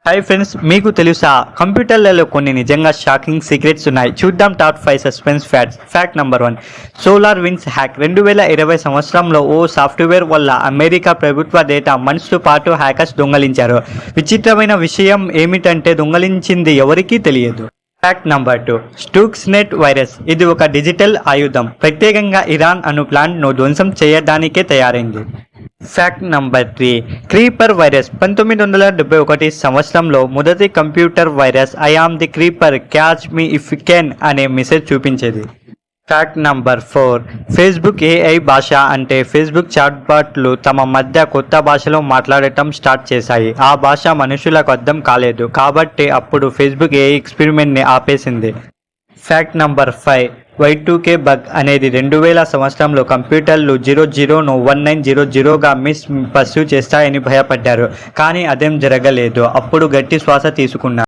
Hi friends, మీకు తెలుసా కంప్యూటర్లలో కొన్ని నిజంగా షాకింగ్ సీక్రెట్స్ ఉన్నాయి. చూద్దాం top 5 suspense facts. Fact number 1, SolarWinds hack. 2020 సంవత్సరంలో ఓ సాఫ్ట్వేర్ వల్ల అమెరికా ప్రభుత్వ డేటా మంత్స్తో పాటు హ్యాకర్స్ దొంగలించారు. విచిత్రమైన విషయం ఏమిటంటే దొంగలించింది ఎవరికీ తెలియదు. Fact number 2, Stuxnet virus. ఇది ఒక డిజిటల్ ఆయుధం, ప్రత్యేకంగా ఇరాన్ అణు ప్లాంట్ను ధ్వంసం చేయడానికే తయారైంది. Fact number 3, creeper virus. 1971 సంవత్సరంలో మొదటి computer virus I am the creeper, catch me if you can అనే మెసేజ్ చూపించేది. ఫ్యాక్ట్ నంబర్ 4, ఫేస్బుక్ ఏఐ భాష. అంటే ఫేస్బుక్ చాట్బాట్లు తమ మధ్య కొత్త భాషలో మాట్లాడటం స్టార్ట్ చేశాయి. ఆ భాష మనుషులకు అర్థం కాలేదు కాబట్టి అప్పుడు ఫేస్బుక్ ఏఐ ఎక్స్పెరిమెంట్ని ఆపేసింది. ఫ్యాక్ట్ నంబర్ 5, Y2K బగ్ అనేది 2000 సంవత్సరంలో కంప్యూటర్లు 00ను 1900గా మిస్ పర్సూ చేస్తాయని భయపడ్డారు. కానీ అదేం జరగలేదు. అప్పుడు గట్టి శ్వాస తీసుకున్నారు.